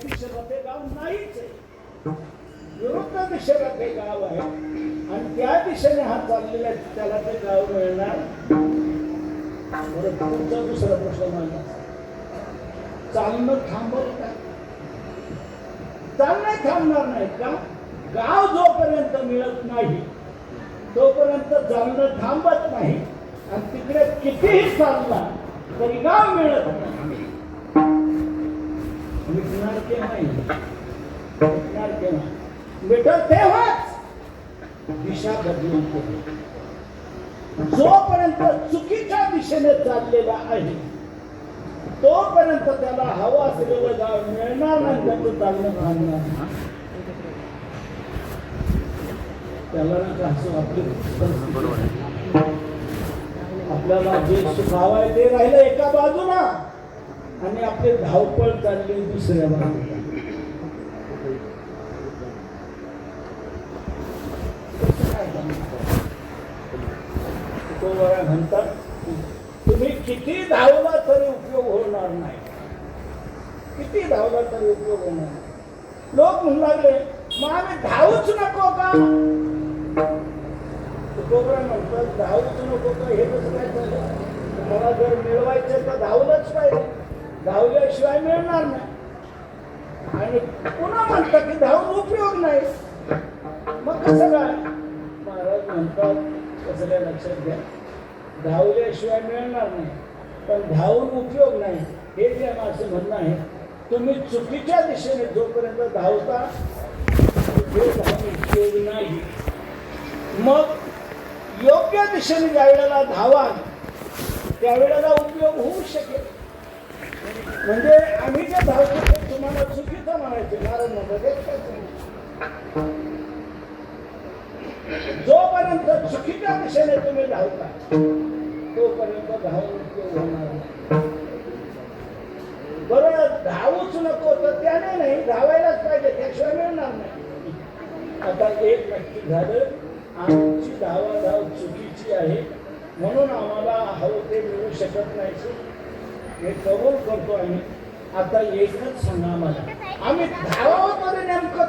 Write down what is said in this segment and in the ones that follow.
दिशेला ते गाव नाहीच आहे, विरुद्ध दिशेला ते गाव आहे आणि त्या दिशेने हा चाललेला त्याला ते गाव मिळणार. तुमचा दुसरा प्रश्न मांडला, चालणं थांबल का? चालणं थांबणार नाही का? गाव जोपर्यंत मिळत नाही तोपर्यंत चालणं थांबत नाही आणि तिकडे कितीही चालला तरी गाव मिळत नाही. मिटणार केव्हा? मिटल तेव्हाच दिशा बदलून केली. जोपर्यंत चुकीच्या दिशेने चाललेला आहे तोपर्यंत त्याला हवं असलेलं गाव मिळणार नाही, त्याचं चालणं थांबणार नाही. त्याला ना असं आपल्याला जे सुखावं आहे ते राहिलं एका बाजूला आणि आपली धावपळ चालली दुसऱ्या बाजूला. म्हणतात तुम्ही किती धावला तरी उपयोग होणार नाही, किती धावला तरी उपयोग होणार नाही. लोक म्हणू लागले मग आम्ही धावूच नको का? म्हणतात धावूच नको का? हे कसं काय झालं? मला जर मिळवायचं तर धावलंच पाहिजे, धावल्याशिवाय मिळणार नाही. आणि पुन्हा म्हणतात की धावून उपयोग नाही, मग कसं काय? महाराज म्हणतात कसं काय लक्षात घ्या, धावल्याशिवाय मिळणार नाही पण धावून उपयोग नाही हे जे माझं म्हणणं आहे. तुम्ही चुकीच्या दिशेने जोपर्यंत धावता उपयोग नाही, मग योग्य दिशेने ज्यावेळेला धावाल त्यावेळेला उपयोग होऊ शकेल. म्हणजे आम्ही जे धावतो ते तुम्हाला चुकीचं म्हणायचे कारण जोपर्यंत चुकीच्या दिशेने तुम्ही धावता तोपर्यंत धावून उपयोग होणार नाही. बरोबर, धावूच नको तर त्याने नाही, धावायलाच पाहिजे, त्याशिवाय मिळणार नाही. आता एक नक्की झालं, आमची धावाधाव चुकीची आहे म्हणून आम्हाला हवं ते मिळू शकत नाही, हे कबूल करतो आम्ही. आता एकच सांगा आम्हाला, आम्ही धावावं तरी नेमकं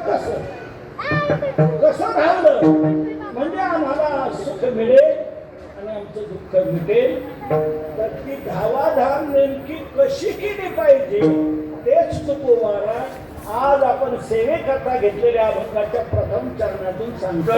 कसं धावलं म्हणजे आम्हाला सुख मिळेल आणि आमचं दुःख मिटेल. तर ती धावाधाव नेमकी कशी केली पाहिजे तेच तुकोबारा आज आपण सेवेकरता घेतलेल्या अभंगाच्या प्रथम चरणातून सांगतो.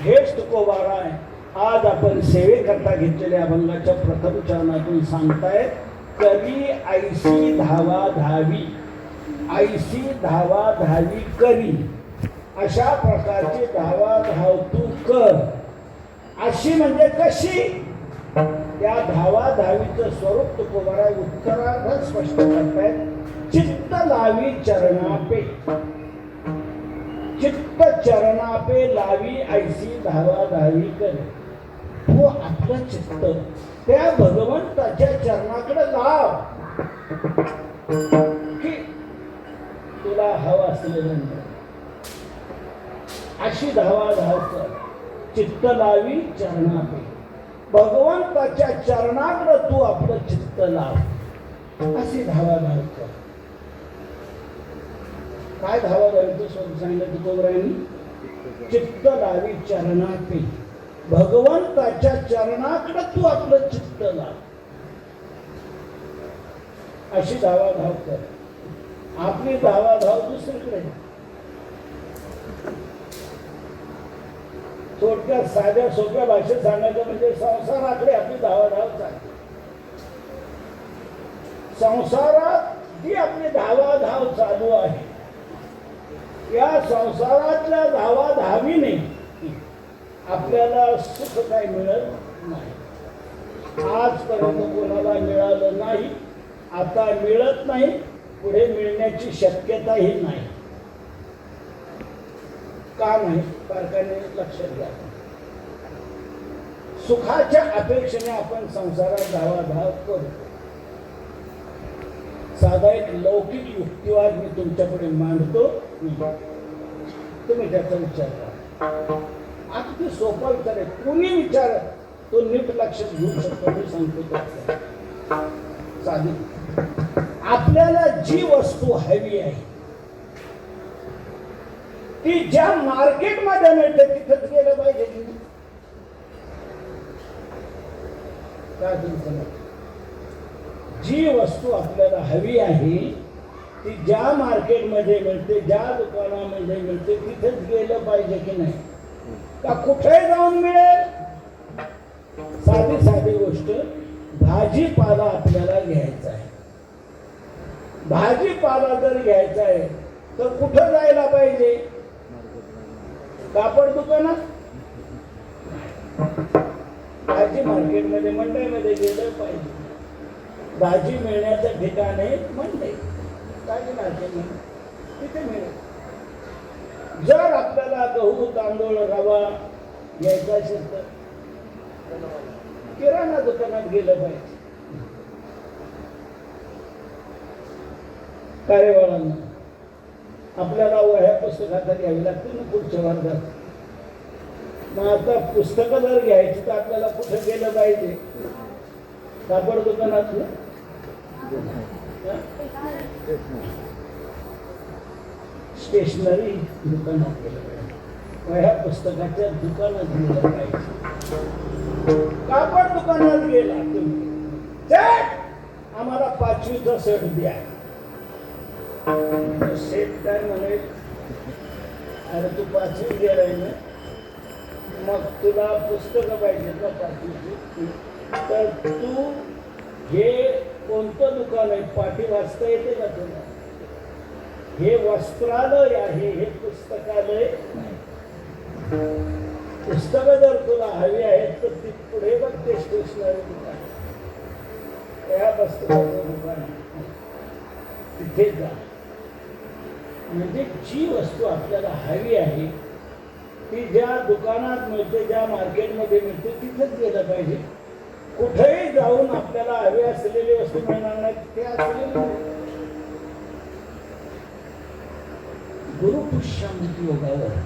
हेच तुकोबारा आहे. आज आपण सेवेकरता घेतलेल्या अभंगाच्या प्रथम चरणातून सांगतायत, करी ऐसी धावा धावी, ऐसी धावा धावी करी, अशा प्रकारची धावा धाव तू कर. अशी म्हणजे कशी? त्या धावा धावीचं स्वरूप तुकोबारा उत्तरार्धात स्पष्ट करतायत. चित्त लावी चरणापे, चित्त चरणा पे लावी ऐसी धावा धावी करे. तू आपलं चित्त त्या भगवंताच्या चरणाकडे लाव की तुला हवा असलेलं अशी धावा धाव कर. चित्त लावी चरणा पे, भगवंताच्या चरणाकडे तू आपलं चित्त लाव, अशी धावा धाव कर. काय धावा धावायचं सांगितलं तुकोबरायांनी? चित्त लावी चरणा पे, भगवंताच्या चरणाकडे तू आपलं चित्त लाव, अशी धावा धाव कर. आपली धावा धाव दुसरीकडे. थोडक्यात साध्या सोप्या भाषेत सांगायचं म्हणजे संसाराकडे आपली धावा धाव चालते. संसारात जी आपली धावा धाव चालू आहे, या संसारातल्या धावा धावीने आपल्याला सुख काही मिळत नाही. आजपर्यंत कोणाला मिळालं नाही, आता मिळत नाही, पुढे मिळण्याची शक्यताही नाही. का नाही? बारकाने लक्षात घ्या. सुखाच्या अपेक्षेने आपण संसारात धावाधाव करतो. साधा एक लौकिक युक्तिवाद मी तुमच्यापुढे मांडतो, तुम्ही त्याचा विचार करा. अगदी सोपा विचार आहे, कुणी विचार तो नीट लक्षात घेऊ शकतो. मी सांगतो साधी, आपल्याला जी वस्तू हवी आहे ती ज्या मार्केटमध्ये मिळते तिथंच गेलं पाहिजे. काय तुमचं? जी वस्तू आपल्याला हवी आहे ती ज्या मार्केटमध्ये मिळते, ज्या दुकानामध्ये मिळते तिथेच गेलं पाहिजे की नाही? का कुठे जाऊन मिळेल? साधी साधी गोष्ट, भाजीपाला आपल्याला घ्यायचा आहे. भाजीपाला जर घ्यायचा आहे तर कुठं जायला पाहिजे? कापड दुकानात? भाजी मार्केटमध्ये, मंडईमध्ये गेलं पाहिजे. भाजी मिळण्याचं ठिकाण आहे मंडई, भाजी मार्केटमध्ये, तिथे मिळेल. जर आपल्याला गहू, तांदूळ, रवा घ्यायचा असेल तर किराणा दुकानात गेलं पाहिजे. कार्यवाळांना आपल्याला वह्या पुस्तकात घ्यावी लागते ना पुढच्या वर्गात. मग आता पुस्तकं जर घ्यायची तर आपल्याला कुठे गेलं पाहिजे? कापड दुकानात, स्टेशनरी दुकानात गेलं पाहिजे, वह्या पुस्तकाच्या दुकानात गेलं पाहिजे. कापड दुकानात गेला तुम्ही, आम्हाला 5वीचा सेट द्या. सेट काय म्हणेल? अरे तू 5वी गेलाय ना, मग तुला पुस्तकं पाहिजेत ना 5वीची, तर तू हे कोणतं दुकान आहे? पाठी वाचता येते का तुला? हे वस्त्रालय आहे, हे पुस्तकालय नाही. पुस्तकं जर तुला हवी आहेत तर ती पुढे बघ, ते स्टेशनरी दुकान, त्या पुस्तकाचं दुकान, तिथे जा. म्हणजे जी वस्तू आपल्याला हवी आहे ती ज्या दुकानात मिळते, ज्या मार्केटमध्ये मिळते तिथेच गेलं पाहिजे. कुठेही जाऊन आपल्याला हवी असलेली वस्तू मिळणार नाही, ते असलेली. गुरुपुष्यामृत योगावर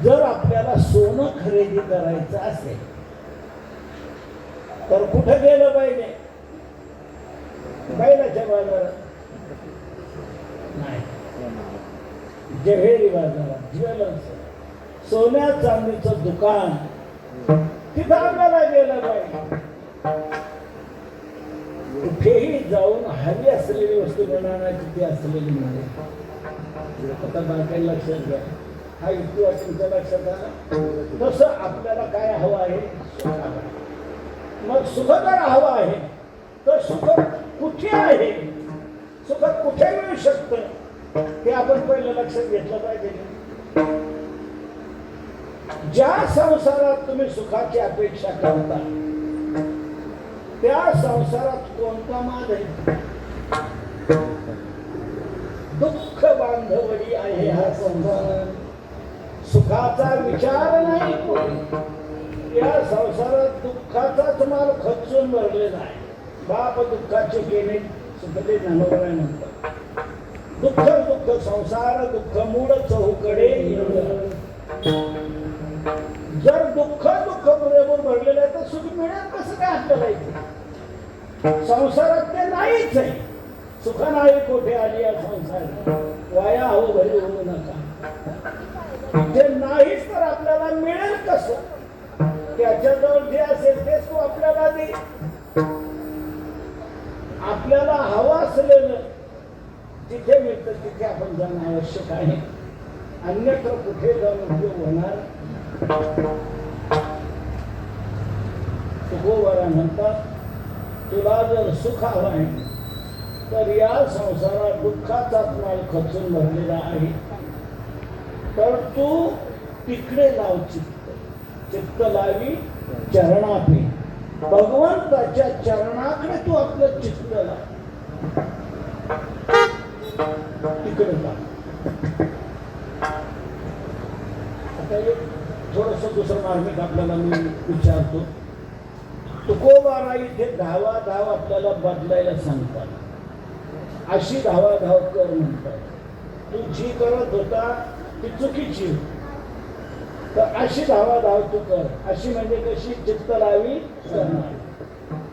जर आपल्याला सोनं खरेदी करायचं असेल तर कुठे गेलं पाहिजे? बैलाच्या बाजारात नाही, जव्हेरी बाजारात, ज्वेलर्स, सोन्या चांदीचं दुकान, तिथं आपल्याला गेलं पाहिजे. कुठेही जाऊन हवी असलेली वस्तू मिळणार नाही, तिथे असलेली मिळेल. आता बाकी लक्षात घ्या, हा युक्तिवाद तुमच्या लक्षात आला. तसं आपल्याला काय हवं आहे? मग सुख जर हवं आहे तर सुख कुठे आहे? सुख कुठे मिळू शकतं ते आपण पहिलं लक्षात घेतलं पाहिजे. ज्या संसारात तुम्ही सुखाची अपेक्षा करता त्या संसारात कोणता माल आहे? दुःख बांधवडी आहे हा संसार. सुखाचा विचार नाही कोणी. या संसारात दुःखाचाच माल खचून भरलेला आहे. बाप दुःखाचे गेले सुखले ज्ञानोबराय म्हणतात. दुःख दुःख संसार दुःख मूळ चहूकडे. जर दुःख दुःख पुरेपूर भरलेलं आहे तर सुख मिळेल कसं काय आपल्याला इथे? संसारात ते नाहीच आहे. सुख नाही कोठे आली या संसार. वाया हो घरी होऊ नका. इथे नाहीच तर आपल्याला मिळेल कसं? त्याच्याजवळ जे असेल तेच तो आपल्याला दे. आपल्याला हवं असलेलं जिथे मिळतं तिथे आपण जाणं आवश्यक आहे. अन्यत्र कुठे जाऊन उपयोग होणार? तुकोबारा म्हणतात, तुला जर सुख हवं आहे तर या संसारात दुःखाचाच माल खचून भरलेला आहे. तर तू तिकडे लाव चित्त. चित्त लावी चरणापे. भगवंताच्या चरणाकडे तू आपलं चित्त लाव. तिकडे लाव. आता एक थोडस दुसरं मार्मिक आपल्याला मी विचारतो. तुकोबारा इथे धावाधाव आपल्याला बदलायला सांगतात. अशी धावाधाव कर म्हणतात. तू जी करत होता ती चुकीची. तर अशी धावाधाव तू कर. अशी म्हणजे कशी? चित्त लावी करणार.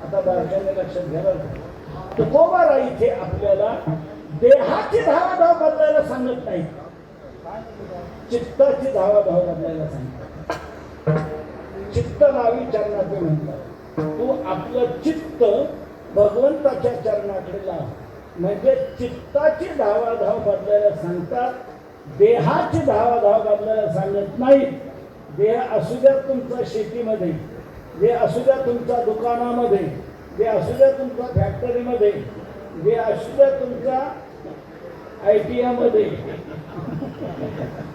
आता बारकाईने लक्षात घ्या. तुकोबारा इथे आपल्याला देहाची धावाधाव बदलायला सांगत नाही, चित्ताची धावाधाव बदलायला सांगतात. चित्त लावी चरणाकडे म्हणतात. तू आपलं चित्त भगवंताच्या चरणाकडे लाव. म्हणजे चित्ताची धावाधाव बदलायला सांगतात, देहाची धावाधाव बदलायला सांगत नाही. देह असू द्या तुमचा शेतीमध्ये, जे असू द्या तुमच्या दुकानामध्ये, जे असू द्या तुमच्या फॅक्टरीमध्ये, जे असू द्या तुमच्या ITM मध्ये,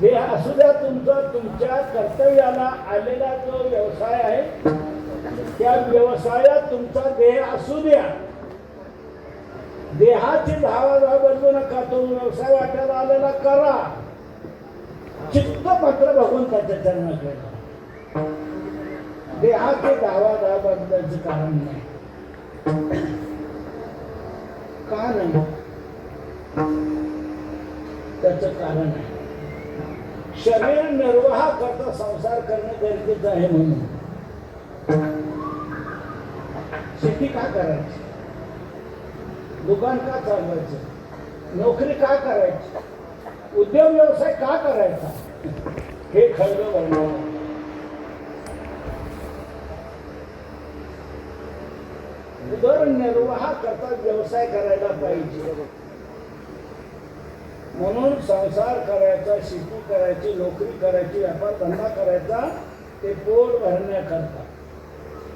जे असू द्या तुमच्या कर्तव्याला आलेला जो व्यवसाय आहे त्या व्यवसायात तुमचा देह असू द्या. देहाची धावाधाव बदलू नका. तो व्यवसाय वाट्याला आलेला करा. चित्त मात्र भगवंताच्या चरणाकडे. देहाची धावाधाव बदलायचं कारण नाही. का नाही? त्याचं कारण आहे शरीर निर्वाह करता संसार करणे गरजेचं आहे. म्हणून शेती का करायची? दुकान का चालवायचं? नोकरी का करायची? उद्योग व्यवसाय का करायचा? हे खरं बनवलं. उदरनिर्वाह करता व्यवसाय करायला पाहिजे. म्हणून संसार करायचा, शेती करायची, नोकरी करायची, व्यापार धंदा करायचा, ते पोट भरण्याकरता.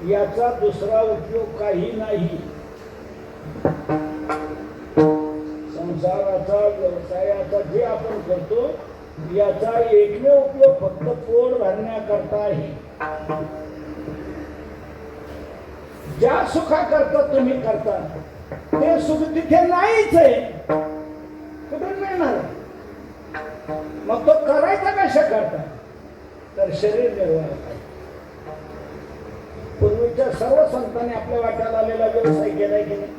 याचा दुसरा उपयोग काही नाही. संसाराचा, व्यवसायाचा जे आपण करतो याचा एकमेव उपयोग फक्त पोट भरण्याकरता आहे. ज्या सुखाकरता तुम्ही करता ते सुख तिथे नाहीच आहे. कुठून मिळणार? मग तो करायचा कशा करता? तर शरीर निर्वाह. पूर्वीच्या सर्व संतांनी आपल्या वाट्याला आलेला व्यवसाय केलाय की नाही?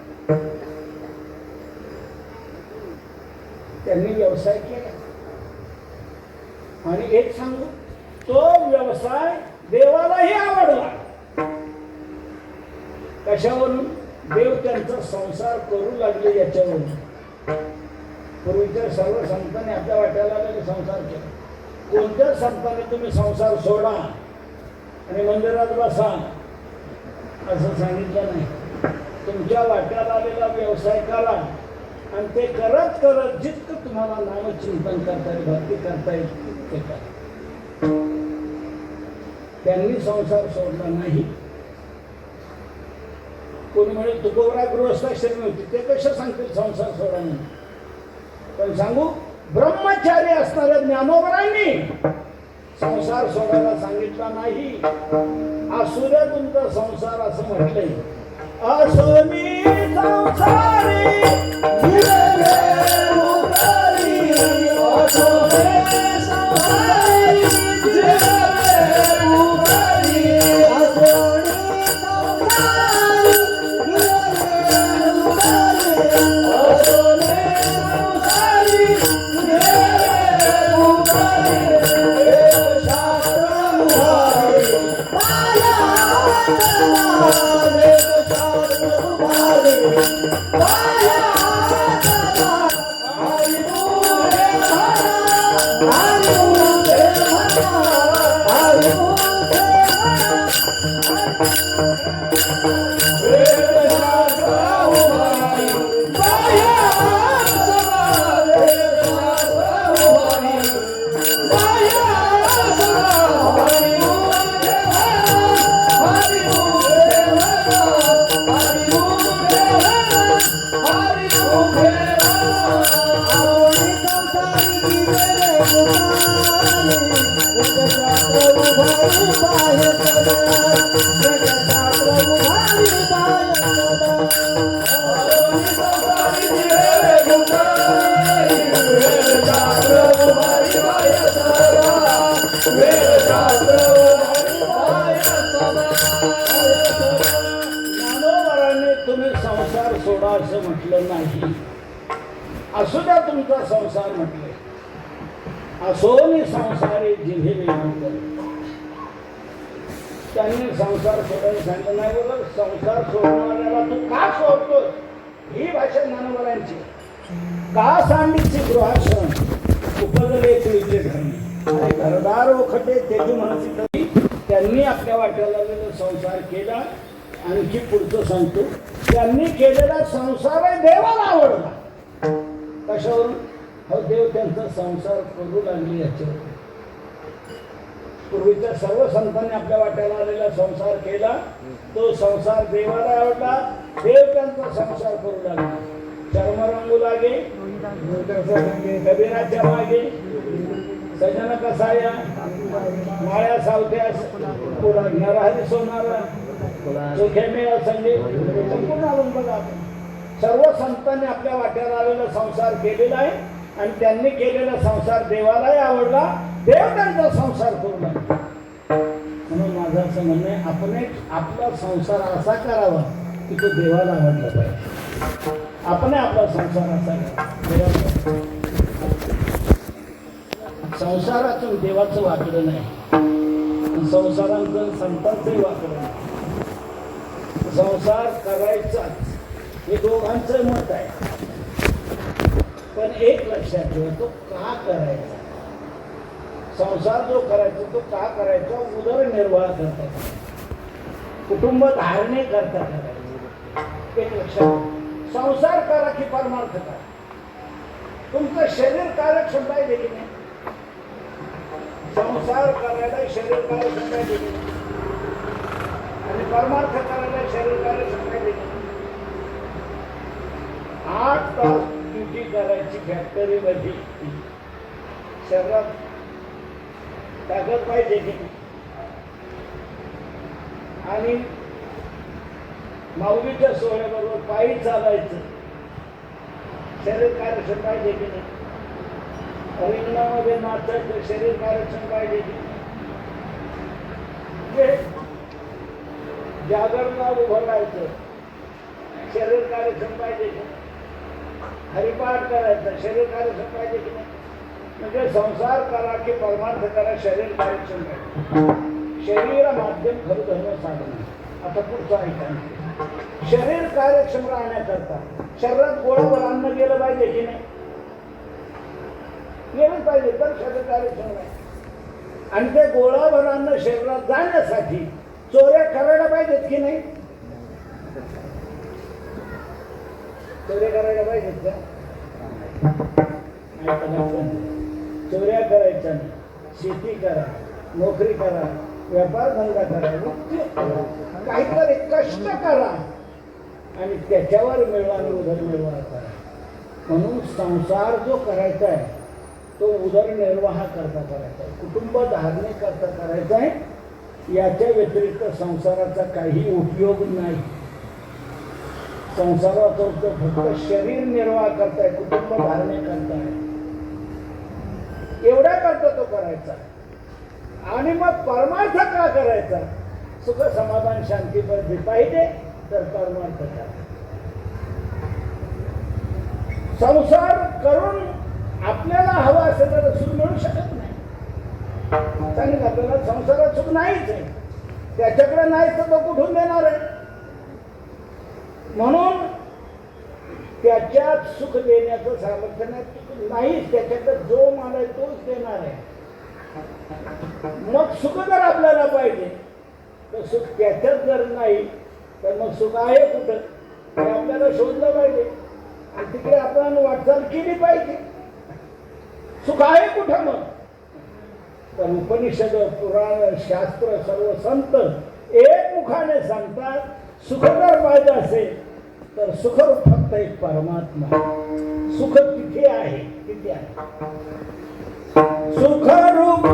त्यांनी व्यवसाय केला. आणि एक सांगू, तो व्यवसाय देवालाही आवडला. कशावरून? देव त्यांचा संसार करू लागले याच्यावरून. पूर्वीच्या सर्व संतांनी आपल्या वाट्याला आलेले संसार केला. कोणत्या संतांनी तुम्ही संसार सोडा आणि मंदिरात बसा असं सांगितलं नाही. तुमच्या वाट्याला आलेला व्यवसाय करा आणि ते करत करत जितकं तुम्हाला नामचिंतन करता येईल, भक्ती करता येईल ते करा. त्यांनी संसार सोडला नाही. कोणी म्हणेल तुकोबरा गृहस्थाश्रमी होती, ते कसं सांगतील संसार सोडा म्हणून? पण सांगू, ब्रह्मचारी असणाऱ्या ज्ञानोबरांनी संसार सोडायला सांगितला नाही. असू द्या तुमचा संसार असं म्हटलंय. असं मी संसारी तुम्ही संसार सोडा असं म्हटलं नाही. असू द्या तुमचा संसार म्हटले. असोनी संसारी जिल्हे त्यांनी संसार सोडायला सांगितलं नाही. बोल संसार सोडणाऱ्याला तू का सोडतो ही भाषा ज्ञानोबरांची. का सांगितली गृहाश्रम उपजले तुझे घरी घरदार ओखटे तेजू म्हणत त्यांनी आपल्या वाट्याला संसार केला. आणखी पुढचं सांगतो त्यांनी केलेला संसार देवाला आवडला. कशावरून? हो देव त्यांचा संसार करू लागले याच्यावर. पूर्वीच्या सर्व संतांनी आपल्या वाट्याला आलेला संसार केला. तो संसार देवाला आवडला. देव त्यांचा संसार करू लागला. चर्म रंगू लागे कबीराच्या मागे सजन कसाया माळ्या सावत्या नरहरी सोनारा चोखे मेळा संगे संपूर्ण आलं बघा. सर्व संतांनी आपल्या वाट्याला आलेला संसार केलेला आहे आणि त्यांनी केलेला संसार देवालाही आवडला. देव त्यांचा संसार करू लागला. म्हणून माझं असं म्हणणं आहे आपण आपला संसार असा करावा की तो देवाला आवडला पाहिजे. आपण आपला संसार असा करावा. संसारातून देवाचं वाकडं नाही. संसारातून संतांचंही वाकडं नाही. संसार करायचाच हे दोघांचं मत आहे. पण एक लक्षात ठेवा तो का करायचा. संसार जो करायचा तो का करायचा. उदरनिर्वाह करता कुटुंब धारणे करता करायचं. एक लक्षात संसार करा की परमार्थ करा. तुमचं शरीर कार्यक्षम पाहिजे की नाही. संसार करायला शरीर कार्यक्षम पाहिजे की नाही आणि परमार्थ करायला शरीर कार्यक्षम पाहिजे की नाही. 8 तास ड्युटी करायची फॅक्टरी मध्ये शरीरात ताकद पाहिजे की नाही. आणि माऊलीच्या सोहळ्याबरोबर पायी चालायचं शरीर कार्यक्षम पाहिजे की नाही. रिंगणामध्ये नाचायचं शरीर कार्यक्षम पाहिजे की नाही. जागरणा उभं राहायचं शरीर कार्यक्षम पाहिजे की नाही. हरिपाठ करायचं शरीर कार्यक्षम पाहिजे की नाही. म्हणजे संसार करा की परमार्थ करा शरीर कार्यक्षम पाहिजे. शरीर माध्यम खरं धर्म साधन. आता पुढचं ऐका. शरीर कार्यक्षम राहण्याकरता शरीरात गोळाभर अन्न गेलं पाहिजे की नाही. गेलंच पाहिजे तर शरीर कार्यक्षम आहे. आणि ते गोळाभर अन्न शरीरात जाण्यासाठी चोऱ्या करायला पाहिजेत की नाही. चोऱ्या करायला पाहिजेत का. चोऱ्या करायच्या नाही. शेती करा नोकरी करा व्यापार धंदा करा काहीतरी कष्ट करा आणि त्याच्यावर मिळवा आणि उदरनिर्वाह करा. म्हणून संसार जो करायचा आहे तो उदरनिर्वाह करता करायचा आहे. कुटुंब धारणे करता करायचा आहे. याच्या व्यतिरिक्त संसाराचा काही उपयोग नाही. संसाराचा फक्त शरीर निर्वाह करताय कुटुंब धारणे करताय. एवढ्या तो करायचा. आणि मग परमार्थ का करायचा? सुख समाधान शांती बद्धी पाहिजे तर परमार्थ करा. संसार करून आपल्याला हवा असेल तर सुख मिळू शकत नाही. सांगितलं आपल्याला संसारात सुख नाहीच आहे. त्याच्याकडे नाही तर तो कुठून देणार आहे? म्हणून त्याच्यात सुख देण्याचं सामर्थ्य नाहीच. त्याच्याकडे जो माल आहे तोच देणार आहे. मग सुख जर आपल्याला पाहिजे तर सुख त्याच्यात जर नाही तर मग सुख आहे कुठं हे आपल्याला शोधलं पाहिजे आणि तिकडे आपण वाटचाल केली पाहिजे. सुख आहे कुठं? मग तर उपनिषद, पुराण, शास्त्र, सर्व संत एक मुखाने सांगतात, सुख जर पाहिजे असेल तर सुखरूप फक्त एक परमात्मा. सुख तिथे आहे, तिथे आहे. सुखरूप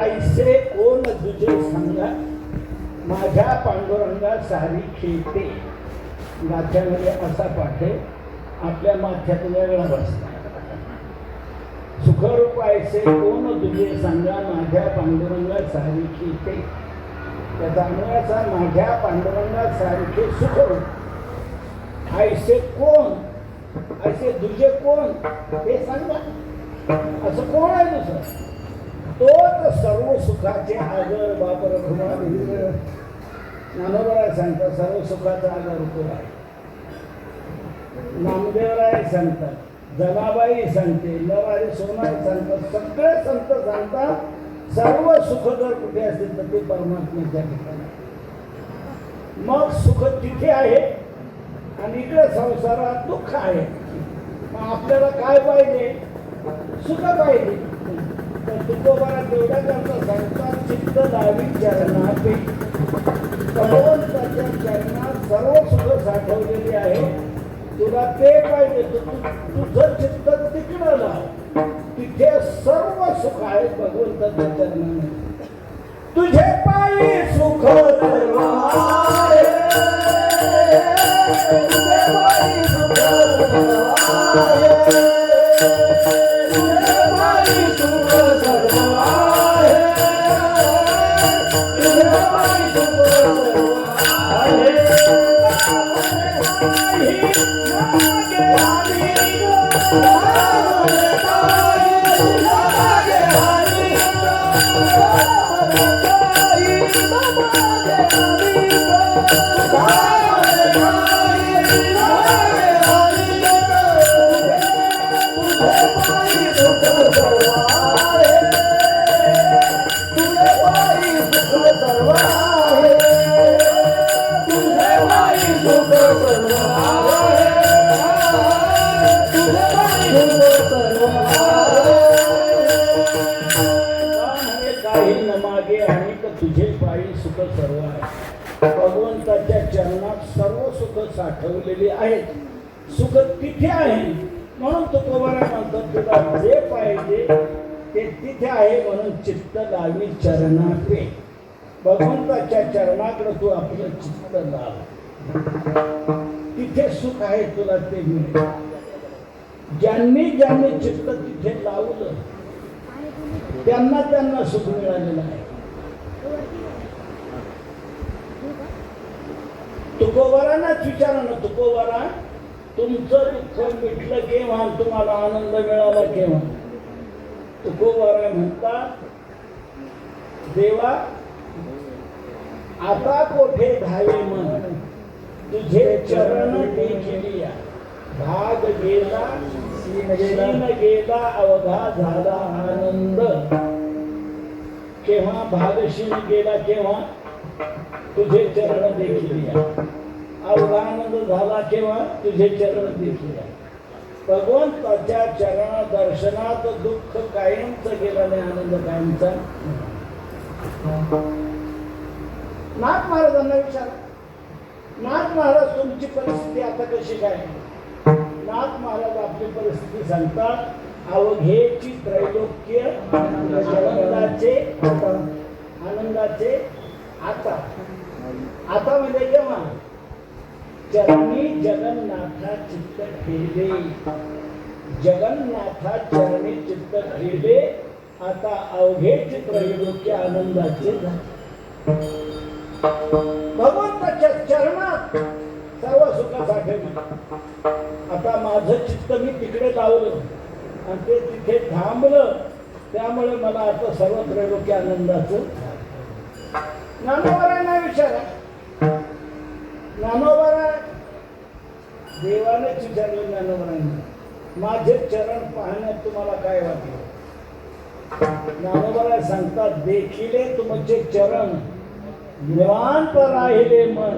ऐसे कोण तुझे सांगा, माझ्या पांडुरंगा सारी खेळते. नाथ्यामध्ये असा पाठ आहे, आपल्या माथ्यात वेगळा बसला. सुखरूप ऐसे कोण तुझे सांगा, माझ्या पांडुरंगा सारी खेळते. त्याचा अन्वयाचा माझ्या पांडुरंगा सारखे सुखरूप ऐसे कोण, ऐसे तुझे कोण हे सांगा. असं कोण आहे दुसरं? तोच सर्व सुखाचे आगर बाप रखुमार ज्ञानोबराय सांगतात, सर्व सुखाचा आगर तो आहे. नामदेवराय सांगतात, जनाबाई सांगते, नरहरी सोनार सांगतात, सगळे संत सांगतात सर्व सुख जर कुठे असेल तर ते परमात्म्याच्या ठिकाणी. मग सुख तिथे आहे आणि इकडे संसारात दुःख आहे. मग आपल्याला काय पाहिजे? सुख पाहिजे. तर तुकोबाला तेवढ्या करता सांगतात, चित्त लावी चरणाते. भगवंताच्या चरणात सर्व सुख साठवलेली आहे. तुला ते पाहिजे तर तुझं चित्त तिकडं लाव, तिथे सर्व सुख आहे भगवंताच्या चरणाने. तुझे पायी सुख सर्व आहे, तुझे पायी सुख सर्व आहे, तुझे पायी सुख सर्व आहे, तुझे पायी सुख भगवंताच्या चरणात सर्व सुख साठवलेली आहेत. सुख तिथे आहे म्हणून तुकोबाला म्हणतात, तुला जे पाहिजे ते तिथे आहे म्हणून चित्त लावी चरणाकडे. भगवंताच्या चरणाकडे तू आपलं चित्त लाव, तिथे सुख आहे, तुला ते मिळेल. ज्यांनी ज्यांनी चित्त तिथे लावलं त्यांना सुख मिळालेलं आहे. तुकोबारांनाच विचारा ना, तुकोबारा तुमचं दुःख मिटलं केव्हा, तुम्हाला आनंद मिळाला केव्हा? तुकोबारा म्हणतात, देवा आता कोठे धावे मन, तुझे चरण टेकिलिया. भाग गेला शीन गेला अवघा झाला आनंद. केव्हा भागशीन गेला? केव्हा? तुझे चरण देखील. अवघा आनंद झाला केव्हा? तुझे चरण देखील. भगवंताच्या चरण दर्शनात दुःख कायमच गेलं नाही, आनंद कायमचा. नाथ महाराजांना विचारा, नाथ महाराज तुमची परिस्थिती आता कशी काय? नाथ महाराज आपली परिस्थिती सांगतात. अवघेची त्रैलोक्य आनंदाचे आता म्हणजे केव्हा? चरणी जगन्नाथा चित्त ठेवले, जगन्नाथा चरणी चित्त ठेवले. आता अवघेची त्रैलोक्य आनंदाचे. भगवंताच्या चरणात सर्व सुख साठवले. आता माझं चित्त मी तिकडे लावलं आणि ते तिथे थांबलं, त्यामुळे मला आता सर्व त्रैलोक्य आनंदाचं. ज्ञानोबारांना विचारा, ज्ञानोबारा देवानेच विचारलं ज्ञानोबारांना, माझे चरण पाहण्यात तुम्हाला काय वाटलं? ज्ञानोबारा सांगतात, देखिले तुमचे चरण निवांत राहिले मन,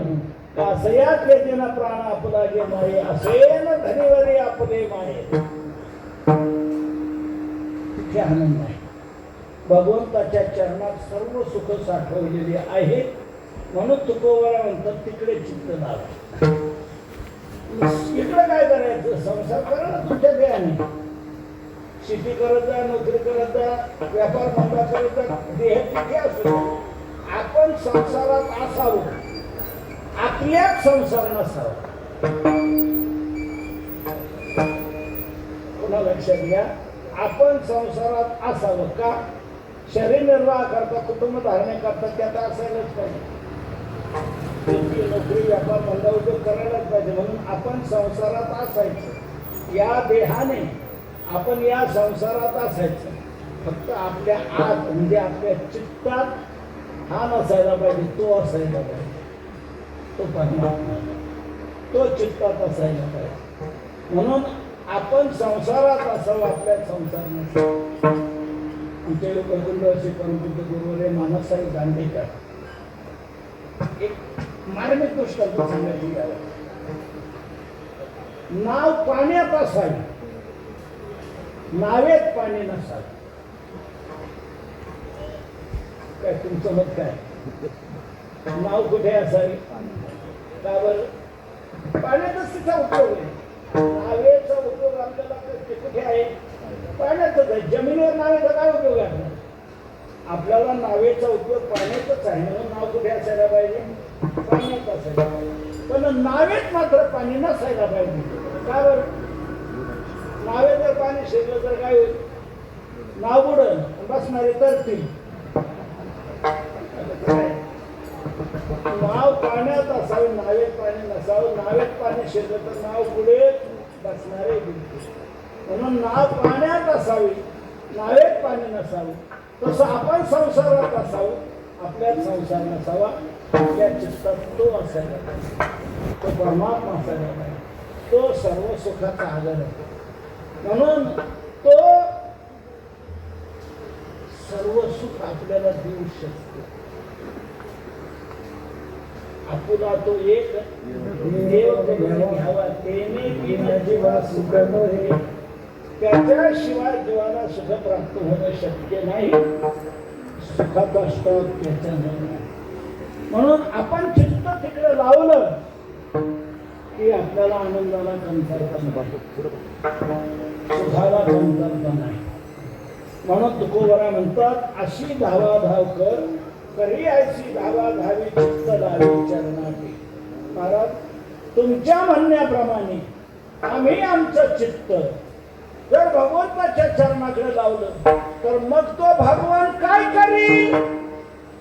असया तेजना प्राण आपला गे माये, असेन धनीवरी आपले माये. तिथे आनंद आहे. भगवंताच्या चरणात सर्व सुख साठवलेले आहे. म्हणून तुकोबरा म्हणतात तिकडे चित्त लावा. इकडे काय करायचं? संसार करा ना तुमच्या देहाने. शेती करत जा, नोकरी करत जा, व्यापार धंदा करत जा, देह तिथे असू. आपण संसारात असावं, आपल्याच संसार नसावा. पुन्हा लक्षात घ्या, आपण संसारात असावं का? शरीर निर्वाह करता, कुटुंब धारणे करता, त्यात असायलाच पाहिजे. नोकरी व्यापार धंदा उद्योग करायलाच पाहिजे. म्हणून आपण संसारात असायचं. या देहाने आपण या संसारात असायचं. फक्त आपल्या आत म्हणजे आपल्या चित्तात हा नसायला पाहिजे, तो असायला पाहिजे. तो परमात्मा, तो चित्तात असायला पाहिजे. म्हणून आपण संसारात असावं, आपल्या संसार नसावा. आमचे लोक असे परमपूज्य गुरुवरे मानससाहेब दांडेकर एक मार्मिक गोष्ट सांगायची आहे. नाव पाण्यात असावी, नावेत पाणी नसावे. काय तुमचं मत काय? नाव कुठे असावी? का बरं? पाण्यातच तिचा उपयोग आहे. नावेचा उपयोग आपल्याला कुठे आहे? पाण्यातच आहे. जमिनीवर नावेचा काय उपयोग आहे? आपल्याला नावेचा उपयोग पाण्यातच आहे. म्हणून नाव कुठे असायला पाहिजे? पाण्यात असायला पाहिजे. पण नावेत मात्र पाणी नसायला पाहिजे. का बरं? नावेत जर पाणी शिरलं तर काय होईल? नाव बुडल, बसणारे तरतील. नाव पाण्यात असावे, नावेत पाणी नसावं. नावेत पाणी शिरलं तर नाव बुडेल, बसणारे बुडतील. म्हणून नाव पाण्यात असावी, नावेत पाणी नसावे. तसं आपण संसारात असावं, आपल्यात संसार नसावा. आपल्या चित्तात तो असायला पाहिजे, तो परमात्मा असायला पाहिजे. तो सर्व सुखाचा आधार आहे. म्हणून तो सर्व सुख आपल्याला देऊ शकतो. आपुला तो एक देव घ्यावा, तेने बिना जीवा सुख नव्हे. त्याच्याशिवाय जीवाला सुख प्राप्त होणं शक्य नाही. सुखात असतो त्याच्याने. म्हणून आपण चित्त तिकडे लावलं की आपल्याला आनंदाला कमतरता नाही, सुखाला कमतरता नाही. म्हणून तुकोबरा म्हणतात, अशी धावाधाव कर, करी ऐशी धावाधावी चित्त लावी चरणाची. महाराज, तुमच्या म्हणण्याप्रमाणे आम्ही आमचं चित्त जर भगवंताच्या चरणाकडे लावलं तर मग तो भगवान काय करील?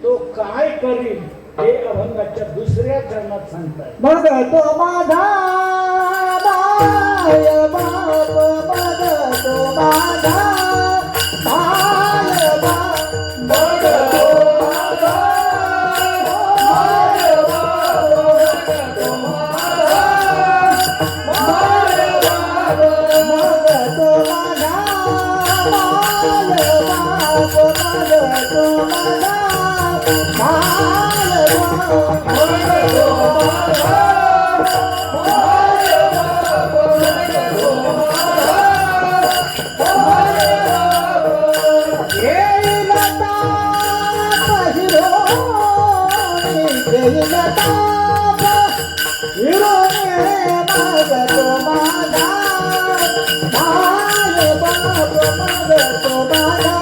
तो काय करील हे अभंगाच्या दुसऱ्या चरणात सांगतात. मग तो माझा बाय बाप, मग तो माझा बाय बाप, मग तो माझा बाय बाप, मग तो माझा बाय बाप, मग तो माझा बाय बाप, मग तो माझा बाय बाप. मागतो माझा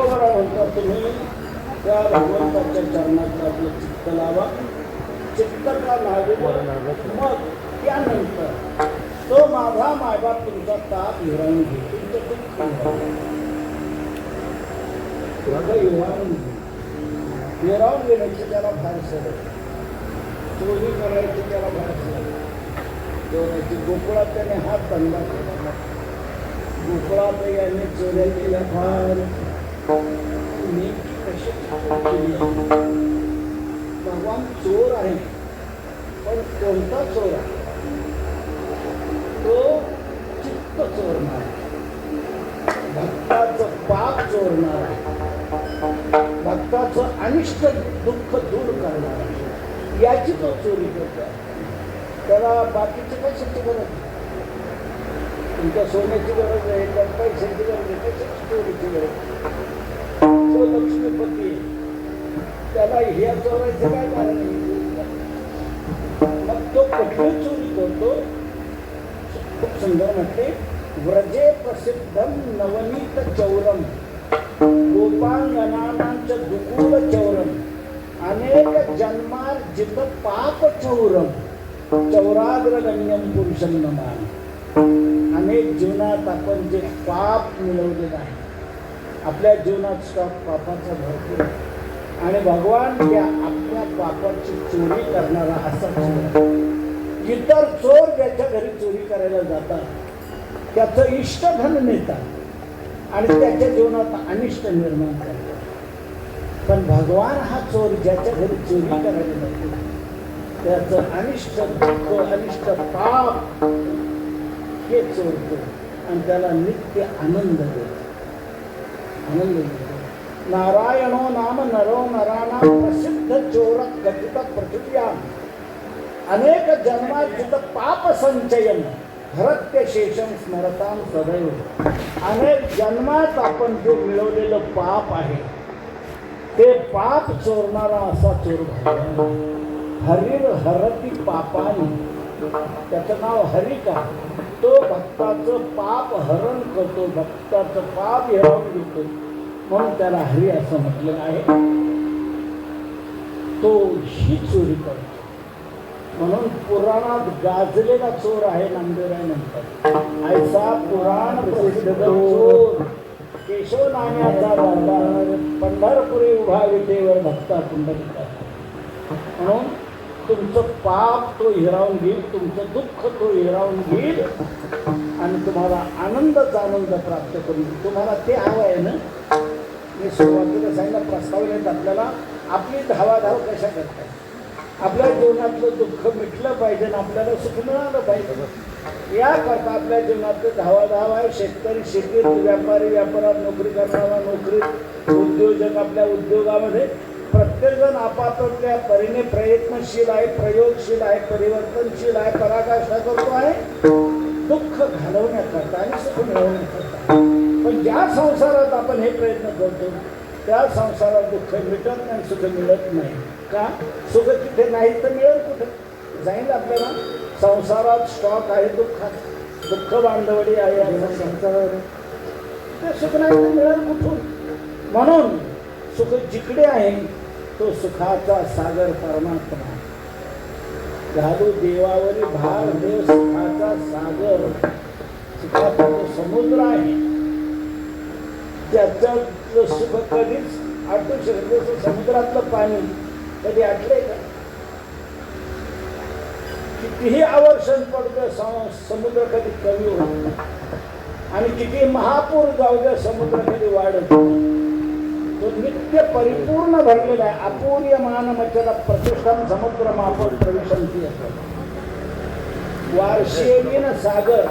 मायबा तुम्ही त्या भगवंताच्या चरणात आपलं चित्त लावा. चित्त का लागलं मग त्यानंतर तो माझा मायबाप तुमचा ताप हिरावून घे, तुमचं दुःख हिरावून घेण्याची त्याला फार सवय, चोरी करायची त्याला फार सवय. गोकुळात त्याने हात बंद केला. गोकुळात यांनी चोऱ्या केल्या फार. भगवान चोर आहे, पण कोणता चोर आहे? तो चित्त चोरणार, भक्ताचं पाप चोरणार, भक्ताचं अनिष्ट दुःख दूर करणार, याची तो चोरी करतो. त्याला बाकीची कशाची गरज नाही. तुमच्या सोन्याची गरज आहे, त्या पैशाची गरज आहे, कशाची चोरीची गरज? तो लक्ष्मीपती, त्याला ह्या चोरायचं काय कारण नाही. मग तो कुठली चोरी करतो? खूप सुंदर म्हटले, व्रजे प्रसिद्धम नवनीत चौरम गोपांगनानांच दुकूल चौरम अनेक जन्मार्जित पाप चौरम चौराग्रगण्यम पुरुषम नमान. अनेक जीवनात आपण जे पाप मिळवलेलं आहे, आपल्या जीवनात स्टॉक पापाचा भरपूर आहे, आणि भगवान त्या आपल्या पापाची चोरी करणारा असा चोर. इतर चोर ज्याच्या घरी चोरी करायला जातात त्याचं इष्टधन नेतात आणि त्याच्या जीवनात अनिष्ट निर्माण करतात. पण भगवान हा चोर ज्याच्या घरी चोरी करायला जातो त्याचं अनिष्ट दुःख, अनिष्ट पाप हे चोरतो आणि त्याला नित्य आनंद देतो. आनंद देतो. नारायणो नाम नरो नराणां प्रसिद्ध चोर कथित पृथिव्यां अनेक जन्मार्जित पाप संचयन हरत्य शेषम स्मरतां सदैव. अनेक जन्मात आपण जे मिळवलेलं पाप आहे ते पाप चोरणारा असा चोर भगवान. हरिर हरती पापानी, त्याचं नाव हरी का? तो भक्ताचं पाप हरण करतो, भक्ताचं पाप हिरावून घेतो, म्हणून त्याला हरी असं म्हटलेलं आहे. तो ही चोरी करतो. म्हणून पुराणात गाजलेला चोर आहे नामदेवरायानंतर. ऐसा पुराण प्रसिद्ध चोर केशव नाम्याचा दरबार पंढरपुरी उभा विटेवर भक्ता पुंडलिका. म्हणून तुमचं पाप तो हिरावून घेईल, तुमचं दुःख तो हिरावून घेईल आणि तुम्हाला आनंदच आनंद प्राप्त करून देईल. तुम्हाला ते हवं आहे ना? मी सुरुवातीला सांगितलं, प्रस्तावनेत आपल्याला आपली धावाधाव कशा करता, आपल्या जीवनातलं दुःख मिटलं पाहिजे आणि आपल्याला सुख मिळालं पाहिजे. याकरता आपल्या जीवनातलं धावाधाव आहे. शेतकरी शेतीत, व्यापारी व्यापारात, नोकरी करणारा नोकरीत, उद्योजक आपल्या उद्योगामध्ये, प्रत्येक प्रत्येकजण आपापल्या परीने प्रयत्नशील आहे, प्रयोगशील आहे, परिवर्तनशील आहे, पराकाष्ठा करतो आहे दुःख घालवण्याकरता आणि सुख मिळवण्याकरता. पण ज्या संसारात आपण हे प्रयत्न करतो त्या संसारात दुःख मिटत नाही, सुख मिळत नाही. का? सुख तिथे नाही तर मिळेल कुठे? जाईल आपल्याला संसारात स्टॉक आहे दुःखात, दुःख बांधवडी आहे संसार, ते सुख नाही तर मिळेल कुठून? म्हणून सुख जिकडे आहे तो सुखाचा सागर परमात्मा. घालू देवावरी भार देव सुखाचा सागर, सुखाचा जो समुद्र आहे त्याच्यातलं सुख कधीच आटू शकत. समुद्रातलं पाणी कधी आटलंय का? कितीही आवर्षण पडतं समुद्र कधी कमी होत, आणि किती महापूर जाऊ द्या समुद्र कधी वाढत. तो नित्य परिपूर्ण भरलेला आहे. अपूर्यमान मचला प्रतिष्ठान समुद्र महापूर प्रविशंती वार्षेवीन सागर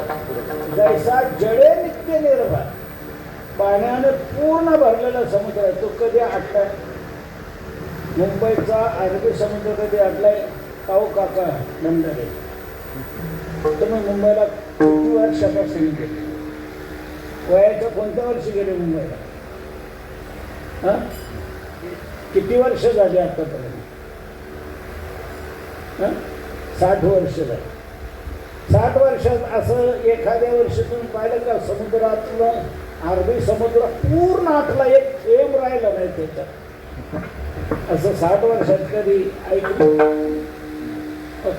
जैसा जडे नित्य निर्भर. पाण्याने पूर्ण भरलेला समुद्र आहे, तो कधी आटलाय? मुंबईचा अरबी समुद्र कधी आटलाय? काऊ काका नंदरे, तुम्ही मुंबईला किती वर्षापासून गेले? वयाच्या कोणत्या वर्षी गेले मुंबईला? किती वर्ष झाली आतापर्यंत? 60 वर्ष झाली. 60 वर्षात असं एखाद्या वर्षी तुम्ही पाहिलं का समुद्रातलं अरबी समुद्र पूर्ण आटला, एक थेंब राहिला नाही त्याच्यात? असं 60 वर्षात कधी ऐकलं?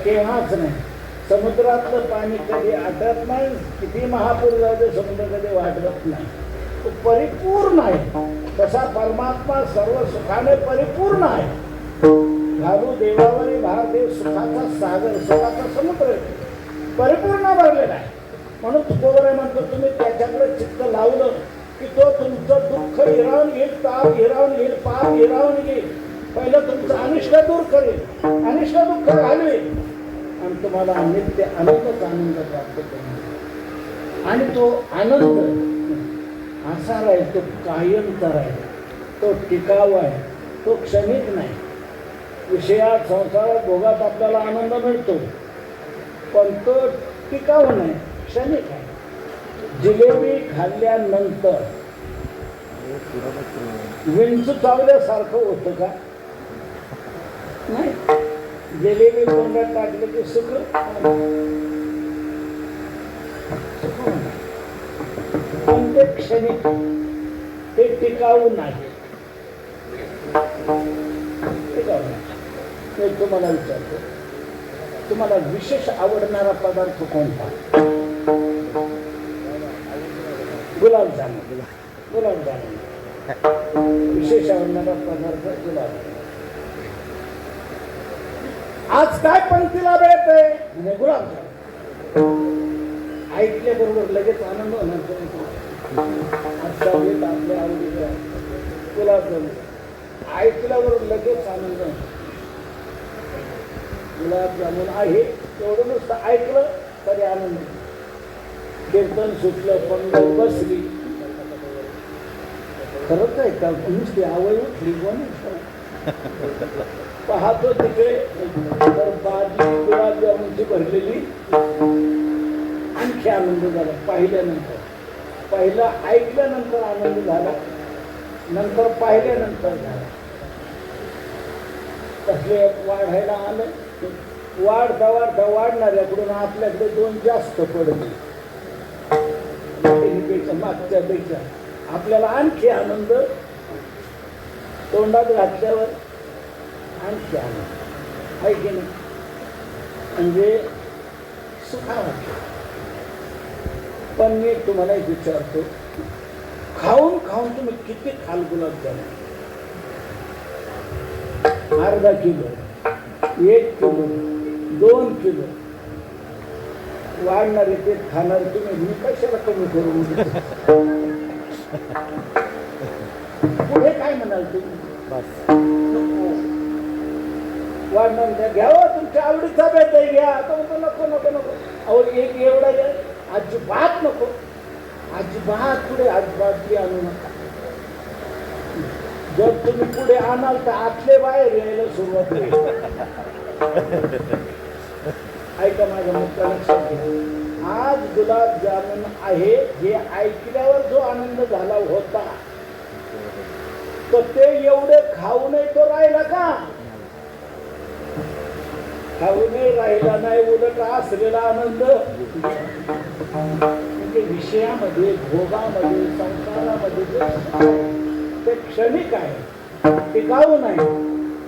केव्हाच नाही. समुद्रातलं पाणी कधी आटत नाही, किती महापूर जाऊ दे समुद्र कधी वाटत नाही. तो परिपूर्ण आहे. तसा परमात्मा सर्व सुखाने परिपूर्ण आहे. घालू देवावरी भार देव सुखाचा सागर, सुखाचा समुद्र परिपूर्ण भरलेला आहे. म्हणून तुकोबरे म्हणतो तुम्ही त्याच्याकडे चित्त लावलं की तो तुमचं दुःख हिरावून घेईल, ताप हिरावून घेईल, पाप हिरावून घेईल. पहिलं तुमचं अनिष्ट दूर करेल, अनिष्ट दुःख घालवेल आणि तुम्हाला नित्य अनंतच आनंद प्राप्त करेल. आणि तो आनंद असा राहील, तो कायमचा राहील, तो टिकाऊ आहे, तो क्षणिक नाही. विषयात संसारात भोगात आपल्याला आनंद मिळतो पण तो टिकाऊ नाही, क्षणिक आहे. जिलेबी खाल्ल्यानंतर विंचू चावल्यासारखं होतं का? नाही. जिलेबी तोंडात टाकलं की सुख, पण ते क्षणिक, ते टिकाऊ नाही. टिकाऊ नाही. मी तुम्हाला विचारतो, तुम्हाला विशेष आवडणारा पदार्थ कोणता? गुलाबजामुन. गुलाबजामुन विशेष आवडणारा पदार्थ गुलाबजामुन. आज काय पंक्तीला भेट आहे म्हणजे गुलाबजामुन. ऐकल्याबरोबर लगेच आनंद होणार. आजचा भेट आपल्या आवडीचा गुलाबजामुन ऐकल्याबरोबर लगेच आनंद होणार. गुलाबजामुन आहे एवढं नुसतं ऐकलं तरी आनंद. कीर्तन सुटलं, पंगत बसली, खरंच आहे का? नुसती आवड उठली कोण पाहतो तिकडे तर बाजी गुलाबजामुनची भरलेली. आणखी आनंद झाला पाहिल्यानंतर. पहिलं ऐकल्यानंतर आनंद झाला, नंतर पाहिल्यानंतर झाला. तसले वाढायला आलं, वाढता वाढता वाढणाऱ्याकडून आपल्याकडे 2 जास्त पडले. मागच्या पेक्षा आपल्याला आणखी आनंद, तोंडात घातल्यावर आणखी आनंद आहे की नाही? म्हणजे सुखा वाटलं. पण मी तुम्हाला एक विचारतो, खाऊन खाऊन तुम्ही किती खाल गुलाबजामुन? अर्धा किलो, 1 किलो, 2 किलो वाढणारे ते खाणार तुम्ही. मी कशाला कमी करून पुढे काय म्हणाल तुम्ही? वाढणार द्या, घ्यावं तुमच्या आवडीचा बेत आहे, घ्या. आता म्हणतो नको नको नको. अहो एक एवढा घ्या, अजिबात नको. अजिबात पुढे अजिबात बी आणू नका. जर तुम्ही पुढे आणाल तर आतले बाहेर यायला सुरुवात होईल. ऐका माझ्या मुद्दा लक्षात घ्या. आज गुलाबजामुन आहे हे ऐकल्यावर जो आनंद झाला होता तर ते एवढे खाऊ नये तो राहिला का? खाऊ नये राहिला नाही, उलट असलेला आनंद म्हणजे विषयामध्ये, भोगामध्ये, संसारामध्ये ते क्षणिक आहे, टिकाऊ नाही,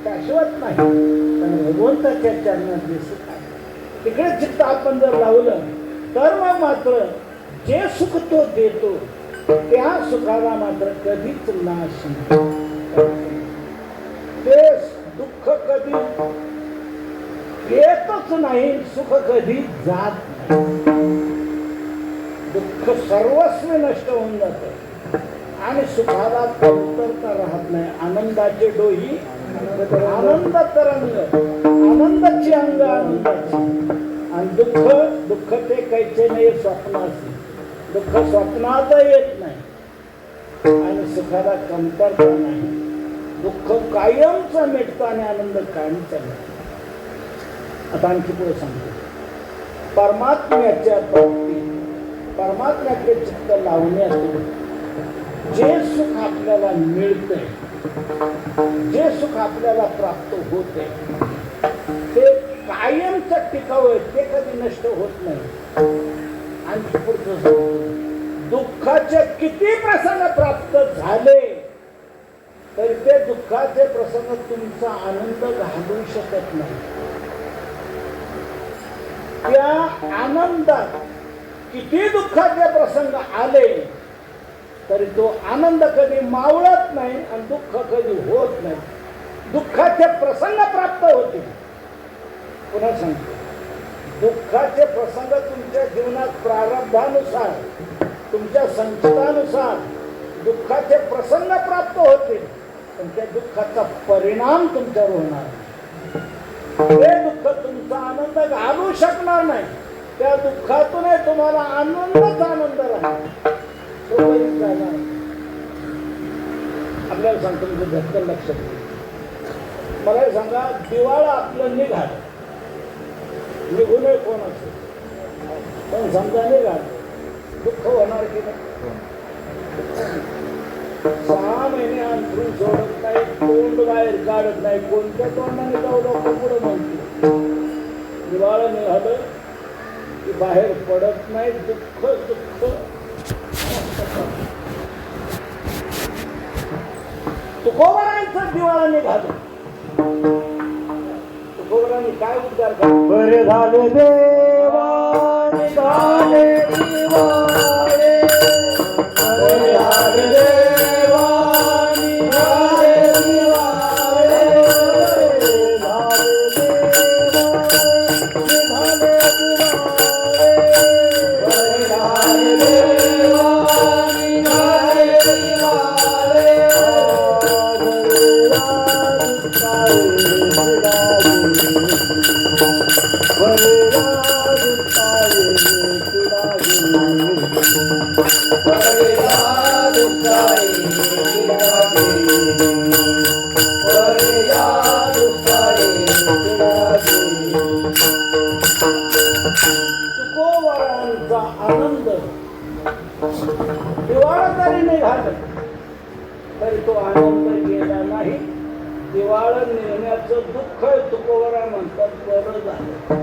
शाश्वत नाही. पण भगवंताच्या चरणातले सुख आहे. तिकडे चित्त आपण जर लावलं तर मग मात्र जे सुख तो देतो त्या सुखाला मात्र कधीच नाश नाही. ते दुःख कधी येतच नाही, सुख कधी जात नाही. दुःख सर्वस्वी नष्ट होऊन जातं आणि सुखाला कमतरता राहत नाही. आनंदाचे डोही आनंद तरंग, आनंदाची अंग आनंदाची. आणि दुःख ते कैचे नाही, स्वप्नाचे. दुःख स्वप्नात येत नाही आणि सुखाला कमतरता नाही. दुःख कायमच मिटतं आणि आनंद कायमचा मिळतो. आता आणखी पुढे सांगतो. परमात्म्याच्या बाबतीत परमात्म्याकडे चित्त लावण्यातून जे सुख आपल्याला मिळतंय, जे सुख आपल्याला प्राप्त होते ते कायमचं टिकाऊ आहे, ते कधी नष्ट होत नाही. आणखी पुढचं सांगतो. दुःखाचे किती प्रसंग प्राप्त झाले तरी ते दुःखाचे प्रसंग तुमचा आनंद घालवू शकत नाही. त्या आनंदात किती दुःखाचे प्रसंग आले तरी तो आनंद कधी मावळत नाही आणि दुःख कधी होत नाही. दुःखाचे प्रसंग प्राप्त होते. पुन्हा सांगतो, दुःखाचे प्रसंग तुमच्या जीवनात प्रारब्धानुसार, तुमच्या संचितानुसार दुःखाचे प्रसंग प्राप्त होते, पण त्या दुःखाचा परिणाम तुमच्यावर होणार. ते दुःख तुमचा आनंद घालू शकणार नाही. त्या दुःखातूनही तुम्हाला आनंदच आनंद राहील. आपल्याला सांगतो, म्हणजे झटकन लक्षात घ्या. मला सांगा, दिवाळं आपलं निघाल, निघू नये कोण असेल, पण समजा निघाल, दुःख होणार की नाही? 6 महिने अंतरून सोडत नाही, तोंड बाहेर काढत नाही. कोणत्या तोंडाने जाऊ लोक पुढे म्हणते दिवाळं निघालं की बाहेर पडत नाही. दुःख दुःख. तुकोबरांचं दिवाळं निघालं. तुकोबरांनी काय उद्गार केला? बरे झाले देवा निघाले दिवाळे, बरे झाले देवा निघाले दिवाळे, बरे झाले देवा निघाले दिवाळे, बरे झाले देवा निघाले दिवाळे. तुकोबरांचा आनंद दिवाळा जरी निघाला तरी तो आनंद गेला नाही. दिवाळं निघण्याचं दुःख तुकोबरा म्हणतात. बरं झालं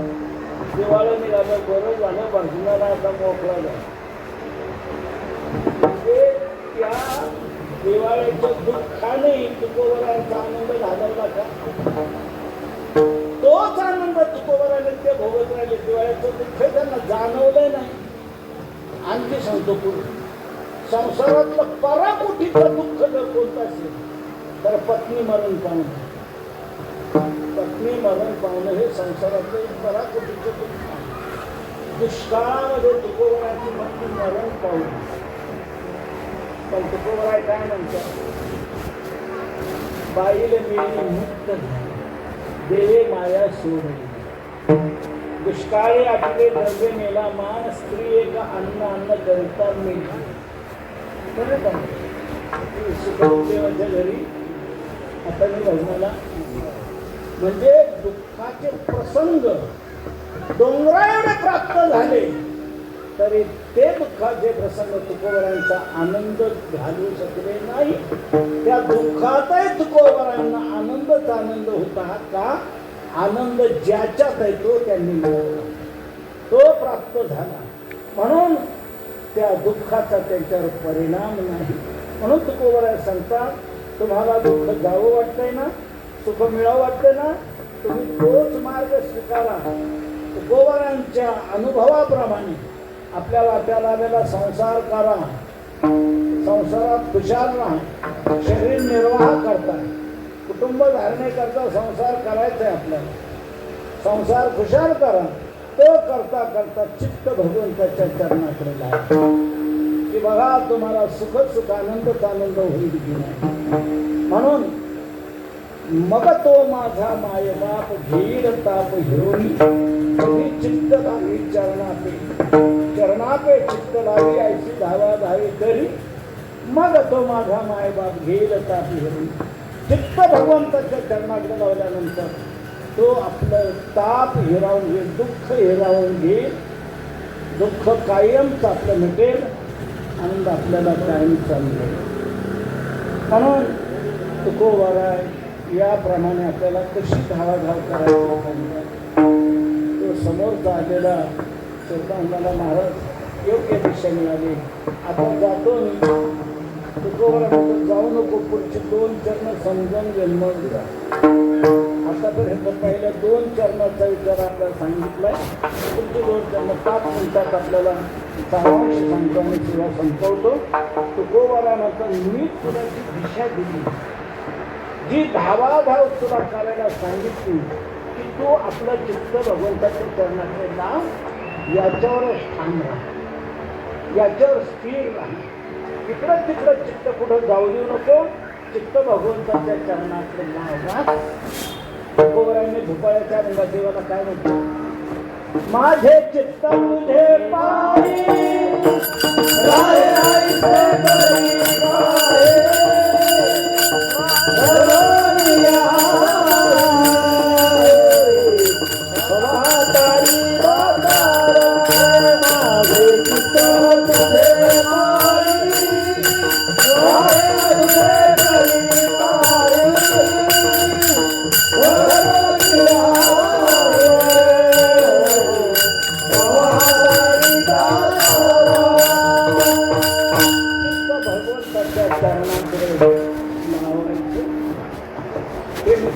दिवाळं निघालं, बरं झालं, भजनाला आता मोकळा झाला. त्या दिवाळीच्या दुःखाने तुकोबरांचा आनंद घालवला का? तोच आनंद तुकोबराने ते भोगत राहिले. दिवाळीचं दुःख त्यांना जाणवलं नाही. आणखी सांगतो पुढे, संसारातलं पराकोटीचं दुःख जर कोणतं असेल तर पत्नी मरण पावणं. पत्नी मरण पावणं हे संसारातलं पराकोटीचं दुःख आहे. दुष्काळामध्ये तुकोबराची पत्नी मरण पावली. पण तुकोबराय काय म्हणतात? बाईले मिळणे मुक्त देवे माया सोडली. दुष्काळी आपले द्रव्य मेला मान, स्त्री एक अन्न अन्न करता मेली. सुखदेवाच्या घरी आता मी भजनाला म्हणजे दुःखाचे प्रसंग डोंगरा एवढे प्राप्त झाले तरी ते दुःखाचे प्रसंग तुकोबरांचा आनंद घालू शकले नाही. त्या दुःखातही तुकोबरांना आनंदच आनंद होता. का? आनंद ज्याच्यात आहे तो त्यांनी मिळवला, तो प्राप्त झाला. म्हणून त्या दुःखाचा त्यांच्यावर परिणाम नाही. म्हणून तुकोबराय सांगतात, तुम्हाला दुःख जावं वाटतंय ना, सुख मिळावं वाटतंय ना, तुम्ही तोच मार्ग स्वीकारा. तुकोबरांच्या अनुभवाप्रमाणे आपल्या वाट्याला आलेला संसार करा, संसारात खुशाल राहा, शरीर निर्वाह करता, कुटुंब धारणेकरता संसार करायचा आहे आपल्याला, संसार खुशाल करा. तो करता करता चित्त भगवंताच्या चरणाकडे लावा की बघा तुम्हाला सुख सुख आनंदच आनंद होईल की नाही. म्हणून मग तो माझा मायबाप घेईल ताप हिरोनी चित्त लावी चरणापे, चरणापे चित्त लावी ऐशी धावा धावी करी, मग तो माझा मायबाप घेईल ताप हिरोनी. चित्त भगवंताच्या चरणाकडे लावल्यानंतर तो आपलं ताप हिरावून घेईल, दुःख हिरावून घेईल. दुःख कायमच आपलं मिटेल, आनंद आपल्याला कायम चालू. म्हणून तुकोबराय याप्रमाणे आपल्याला कशी धावाधाव करायची. तो समोरचा आलेला श्रोतांना महाराज योग्य दिशा मिळाली, आता जातो मी. तुकोबराय जाऊ नको, पुढचे 2 चरण समजून जन्म दिला. आतापर्यंत पहिल्या 2 चरणाचा विचार आपल्याला सांगितलाय. पुढचे 2 चरण 5 मिनिटात आपल्याला सारांश सांगतो आणि सेवा संपवतो. तुकोबरानंतर मी तुला जी दिशा दिली, जी धावाधाव तुला करायला सांगितली की तू आपलं चित्त भगवंताच्या चरणाचे नाव याच्यावरच ठाम राहा, याच्यावर स्थिर राहा. इकडं तिकडं चित्त कुठं जाऊ देऊ नको, चित्त भगवंताच्या चरणाचे नाव राहा. तुकोबरायांनी भोपाळ्याच्या रंगदेवाला काय म्हटलं? माझे चित्त तुझे पायी राय राय से करी राय, धरोनिया वातारी वातार, माझे चित्त तुझे पायी राय राय से करी राय,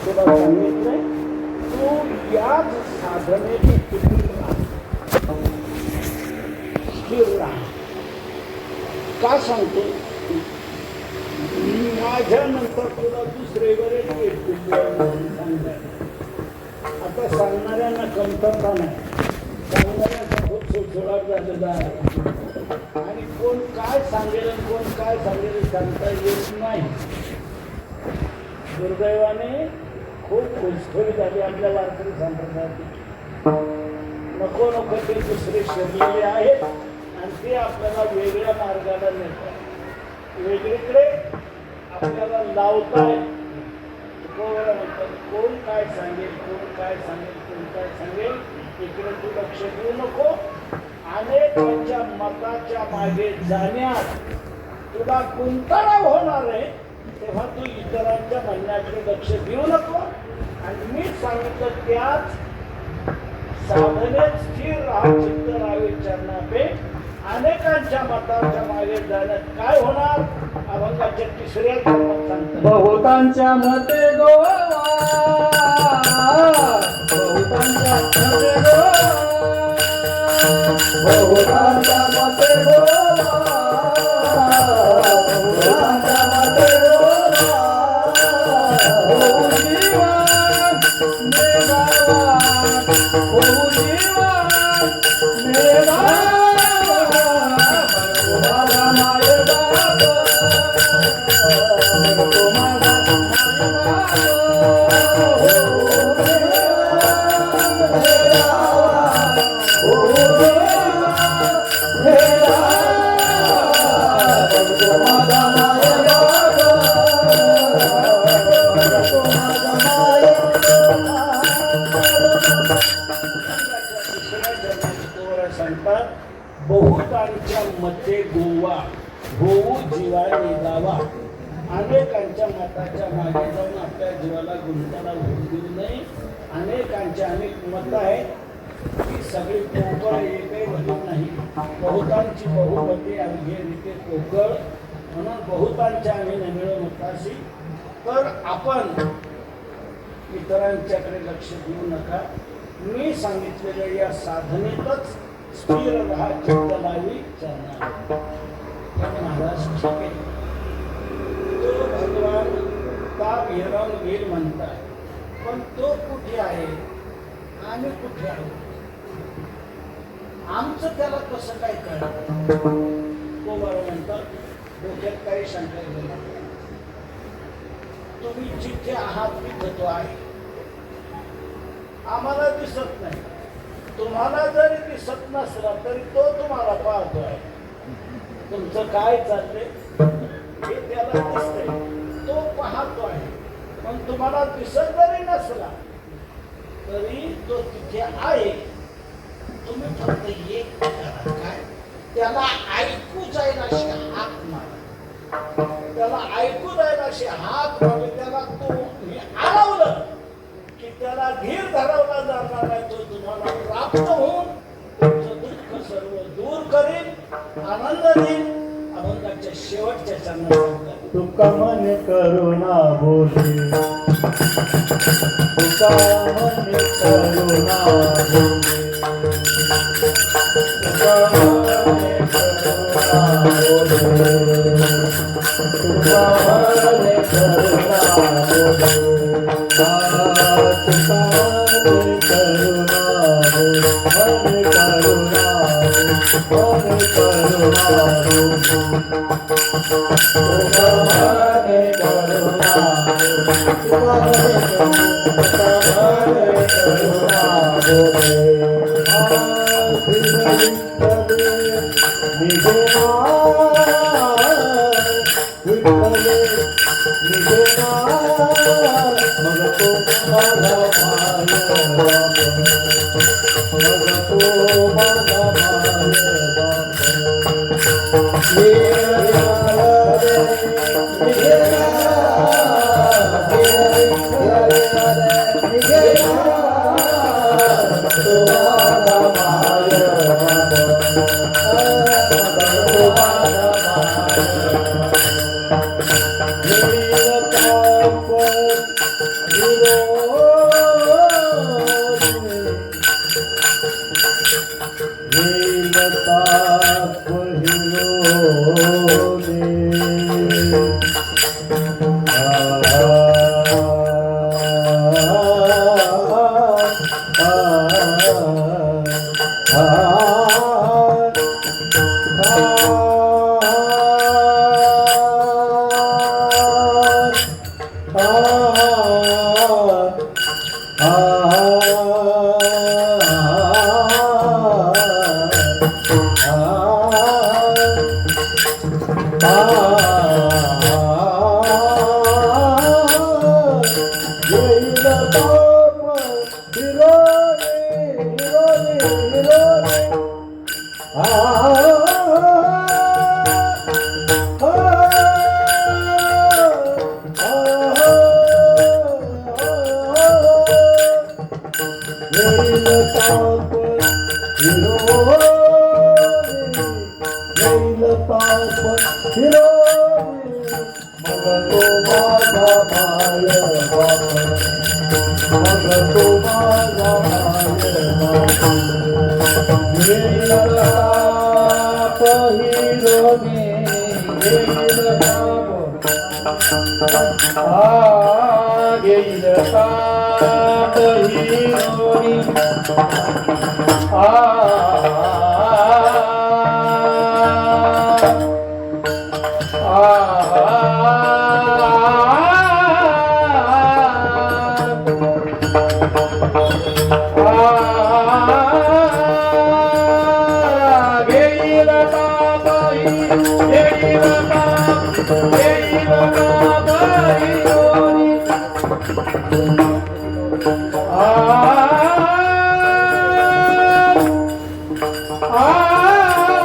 तुला सांगितलंय. तू याच साधनेने स्थिर राहा. का सांगतो? माझ्यानंतर तुला दुसरे बरेच सांगताय. आता सांगणाऱ्यांना कमतरता नाही, सांगणाऱ्यांचा खूप सुळसुळाट झालेला आहे आणि कोण काय सांगेल आणि कोण काय सांगेल सांगता येत नाही. दुर्दैवाने खूप घुसखोरी झाली आपल्या वारकरी संप्रदायात. नको नको ते दुसरे शरलेले आहेत आणि ते आपल्याला वेगळ्या मार्गाला नेतात, वेगळीकडे आपल्याला लावताय. कोण काय सांगेल, कोण काय सांगेल, कोण काय सांगेल, इकडे तू लक्ष देऊ नको. अनेकांच्या मताच्या मागे जाण्यात तुला गुंतवणूक होणार आहे, तेव्हा तू इतरांच्या म्हणण्याकडे लक्ष देऊ नको. आणि मी सांगितलं त्याच साधनेत स्थिर राहा, चित्त राहावे चरणापे. अनेकांच्या मताच्या मागे जाण्यात काय होणार? अभंगाच्या 3ऱ्या चरणात सांगतात, बहुतांच्या मते गोवा, बहुतांच्या मते गोवा, बहुतांच्या मते गोवा, बहुतांच्या मते गोवा, होऊ जीवन देवावान, होऊ जीवन देवावान, तुम्हाला माय बाप, तुम्हाला माय बाप, बहुतांच्या मते गोवा होऊ जीवाने गावा. अनेकांच्या मताच्या मागे जाऊन आपल्या जीवाला गुंताला होऊ देऊ नये. अनेकांचे अनेक मत आहेत, ती सगळी पोकळ एकही भली नाही. बहुतांची बहुमते अवघे रीते पोकळ, म्हणून बहुतांच्या आम्ही नमिळ मताशी. तर आपण इतरांच्याकडे लक्ष देऊ नका. मी सांगितलेल्या या साधनेतच स्थिर राहा, चित्त लावी चरणार. महाराज ठीक आहे, तो भगवान का विहराम वीर म्हणतात, पण तो कुठे आहे आणि कुठे आहे आमचं त्याला कसं काय कळतं? तो बरं म्हणतात, डोक्यात काही शंका येऊ नका. तुम्ही जिथे आहात तिथे तो आहे. आम्हाला दिसत नाही. तुम्हाला जरी दिसत नसला तरी तो तुम्हाला पाहतो आहे. तुमचं काय चाललंय हे त्याला दिसतंय, तो पाहतो आहे. पण तुम्हाला दिसत जरी नसला तरी तो तिथे आहे. तुम्ही फक्त एक करा, काय त्याला ऐकू जाईल अशी हाक मारा. त्याला ऐकू जाईल अशी हाक मारली, त्याला तुम्ही आळवलं की त्याला धीर धरवला जाणार नाही. तो तुम्हाला प्राप्त होऊन तुमचं दुःख सर्व दूर करेल, आनंद देईल. अभंगाच्या शेवटच्या चरणात तुका मन करुणा बोले, तुका मन करुणा बोले, तुका मन करुणा बोले, तुका मन करुणा बोले, तुका मन करुणा बोले, मन करुणा मन करुणा Ah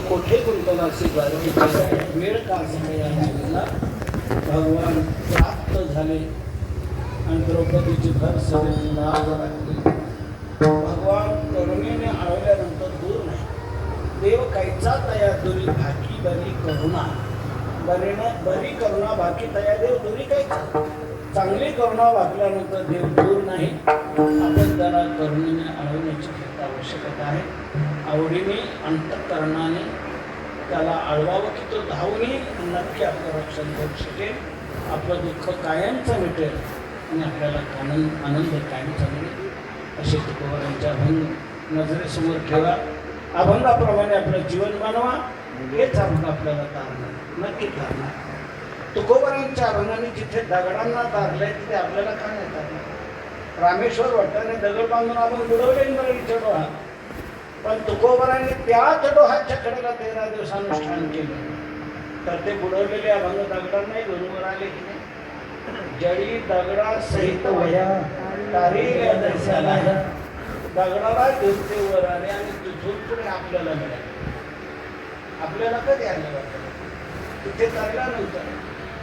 कोठे गुंतवणाची वेळ का झाला भगवान प्राप्त झाले आणि द्रौपदीची घर सगळी नाव राखली. भगवान करुणेने आळवल्यानंतर दूर नाही. देव काहीचा तया दुरी भाकी बरी करुणा बरी करुणा भाकी तया देव दुरी काहीचा. चांगली करुणा वागल्यानंतर देव दूर नाही. आपण त्याला करुणेने आळवण्याची आवश्यकता आहे. आवडीने अंतःकरणाने त्याला आळवावं की तो धावूनही नक्की आपलं रक्षण करू शकेल. आपलं दुःख कायमचं मिटेल आणि आपल्याला आनंद कायमचा मिळेल. असे तुकोबारांच्या अभंग नजरेसमोर ठेवा. अभंगाप्रमाणे आपलं जीवन बनवा. हेच अभंग आपल्याला तारणार, नक्की तारणार. तुकोबारांच्या अभंगाने जिथे दगडांना तारलंय तिथे आपल्याला का नाही तारणार? रामेश्वर भट्टाने दगड बांधून आपण बुडवले इंद्रायणीच्या डोहात. पण तुकोबारांनी त्याच डोहाच्या कडेला 13 दिवस अनुष्ठान केले. तर ते बुडवलेले अभंग दगडांनाही बरोबर आले की नाही? जडी दगडा सहित वया तारीला दर्शनाला दगडाला देवते वर आले आणि तिथून पुढे आपल्याला मिळाले. आपल्याला कधी आले वाटलं? तिथे तरल्यानंतर.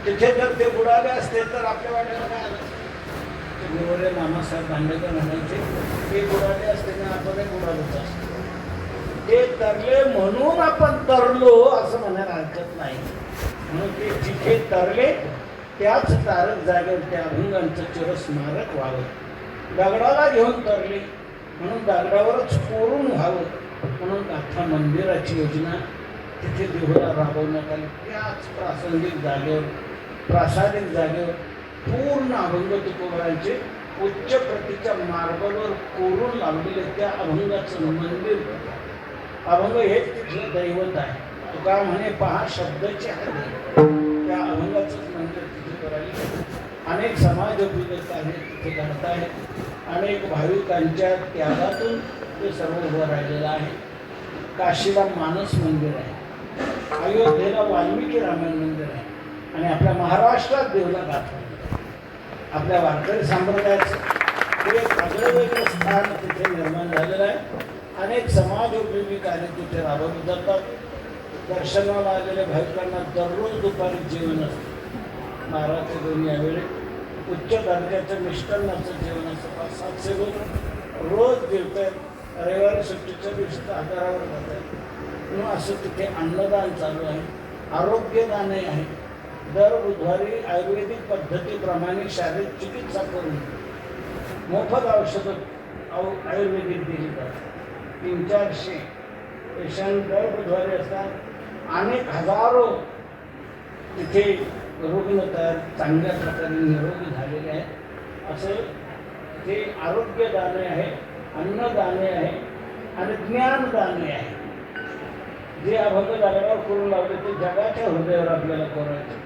तिथे जर ते बुडाले असते तर आपल्या वाट्याला काय आलं? गोरे मामासाहेब दांडेकर म्हणायचे ते बुडाले असते ना आपणही बुडालोच असतो. ते तरले म्हणून आपण तरलो असं म्हणायला हरकत नाही. म्हणून ते जिथे तरले त्याच तारक जागेवर त्या अभंगांचं चिरस्मारक व्हावं. दगडाला घेऊन तरले म्हणून दगडावरच कोरून व्हावं. म्हणून गाथा मंदिराची योजना तिथे देवाला राबवण्यात आली. त्याच प्रासंगिक जागेवर प्रासादिक जागेवर पूर्ण अभंग तुकोबारांचे उच्च प्रतीच्या मार्बलवर कोरून लावलेले त्या अभंगाचं मंदिर. अभंग हेच तिथलं दैवत आहे. तुका म्हणे पहा शब्दाची आहे त्या अभंगाचंच मंदिर तिथे करायला. अनेक समाजोपयोगी कार्य तिथे घडत आहेत. अनेक भाविकांच्या त्यागातून ते सर्व उभं राहिलेलं आहे. काशीला मानस मंदिर आहे. अयोध्येला वाल्मिकी रामायण मंदिर आहे. आणि आपल्या महाराष्ट्रात देवला गाथा. आपल्या वारकरी संप्रदायाचं एक आगळंवेगळं स्थान तिथे निर्माण झालेलं आहे. अनेक समाजोपयोगी कार्य तिथे राबवले जातात. दर्शनाला आलेल्या भाविकांना दररोज दुपारी जेवण असतं. 12 ते 2 यावेळी उच्च दर्जाचं मिष्टान्नाचं जेवण असतं. 5-7 सेवक रोज जेवत आहेत. रविवारी सुट्टीच्या दिवशी तर आजारावर जात आहेत. म्हणून असं तिथे अन्नदान चालू आहे. आरोग्यदानही आहे. दर बुधवारी आयुर्वेदिक पद्धतीप्रमाणे शारीरिक चिकित्सा करून मोफत औषधं आयुर्वेदिक दिली जातात. 300-400 पेशंट दर बुधवारी असतात. अनेक हजारो तिथे रुग्ण तयार चांगल्या प्रकारे निरोगी झालेले आहेत. असं ते आरोग्यदाने आहे, अन्नदाने आहे आणि ज्ञानदाने आहे. जे अभंग दगडावर करून लावले ते जगाच्या हृदयावर आपल्याला कोरायचे.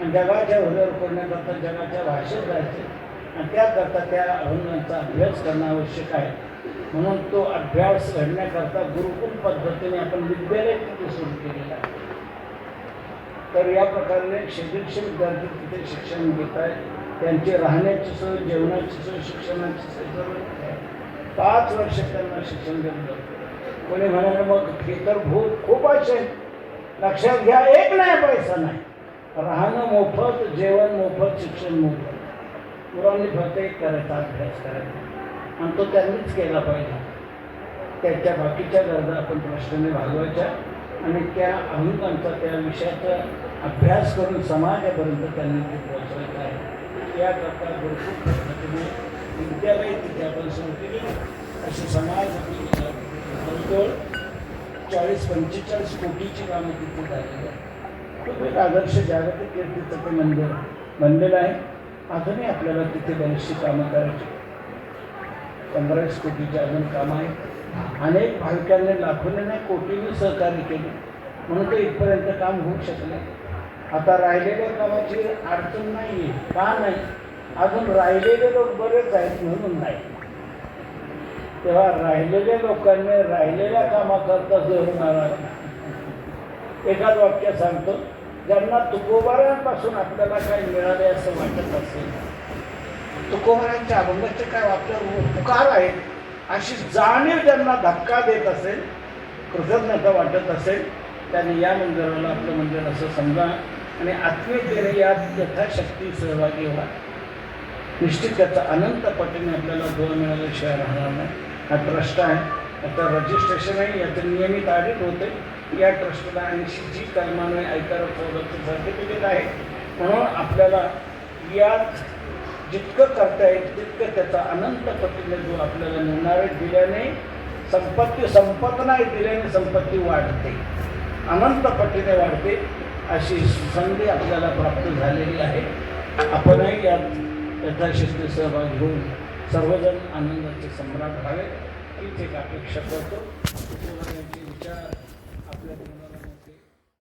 आणि जगाच्या हृदयावर कोरण्याकरता जगाच्या भाषेत जायचे. आणि त्याकरता त्या अभंगांचा अभ्यास करणं आवश्यक आहे. म्हणून तो अभ्यास घडण्याकरता गुरुकुल पद्धतीने आपण विद्यालय तिथे सुरू केलेलं आहे. तर या प्रकारे 100-150 विद्यार्थी तिथे शिक्षण घेत आहेत. त्यांची राहण्याची सोय, जेवणाची सोय, शिक्षणाची सोय सर्व आहे. 5 वर्ष त्यांना शिक्षण दिलं जातं. कोणी म्हणाले मग फी तर खूप असेल. लक्षात घ्या, एक नाही पैसा नाही. राहणं मोफत, जेवण मोफत, शिक्षण मोफत. मुलांनी फक्त एक करायचा, अभ्यास करायचा आणि तो त्यांनीच केला पाहिजे. त्याच्या बाकीच्या गरजा आपण प्रश्नाने भागवायच्या. आणि त्या अभंगांचा त्या विषयाचा अभ्यास करून समाजापर्यंत त्यांनी ते पोहोचवायचं आहे. याकरता भरपूर पद्धतीने विद्यालय तिथे आपण सुरू केली. अशी समाज जवळजवळ 40-45 कोटीची कामं तिथे झालेली आहे. खूप एक आदर्श जागतिक कीर्तीचं ते मंदिर बनलेलं आहे. अजूनही आपल्याला तिथे बरीचशी कामं करायची. 15 कोटीची अजून कामं आहेत. अनेक भाविकांनी लाखोने नाही कोटींनी सहकार्य केले म्हणून ते इथपर्यंत काम होऊ शकले. आता राहिलेल्या कामाची अडचण नाही आहे. का नाही? अजून राहिलेले लोक बरेच आहेत म्हणून नाही. तेव्हा राहिलेल्या लोकांनी राहिलेल्या कामाकरता जोर मारा. एखाद वाक्य सांगतो, ज्यांना तुकोबारांपासून आपल्याला काही मिळाले असं वाटत असेल, तुकोबारांच्या अभंगाचे काय वाक्यावर उपकार आहेत अशी जाणीव ज्यांना धक्का देत असेल, कृतज्ञता वाटत असेल, त्यांनी या मंदिराला आपलं मंदिर असं समजा आणि आत्मीयतेने यात यथाशक्ती सहभागी व्हा. निश्चित त्याचा अनंत पटीने आपल्याला दोन मिळाल्याशिवाय राहणार नाही. हा ट्रस्ट आहे, याचं रजिस्ट्रेशन आहे, याचं नियमित ऑडिट होते. या ट्रस्टला 80 कलमाने आयकर सवलतीचं सर्टिफिकेट आहे. म्हणून आपल्याला यात जितकं करता येईल तितकं त्याचा अनंत पटीने जो आपल्याला मिळणार आहे. दिल्याने संपत्ती संपत नाही, दिल्याने संपत्ती वाढते, अनंत पटीने वाढते. अशी संधी आपल्याला प्राप्त झालेली आहे. आपणही यात यथाशक्ती सहभागी होऊन सर्वजण आनंदाचे सम्राट व्हावे हीच एक अपेक्षा करतो. विचार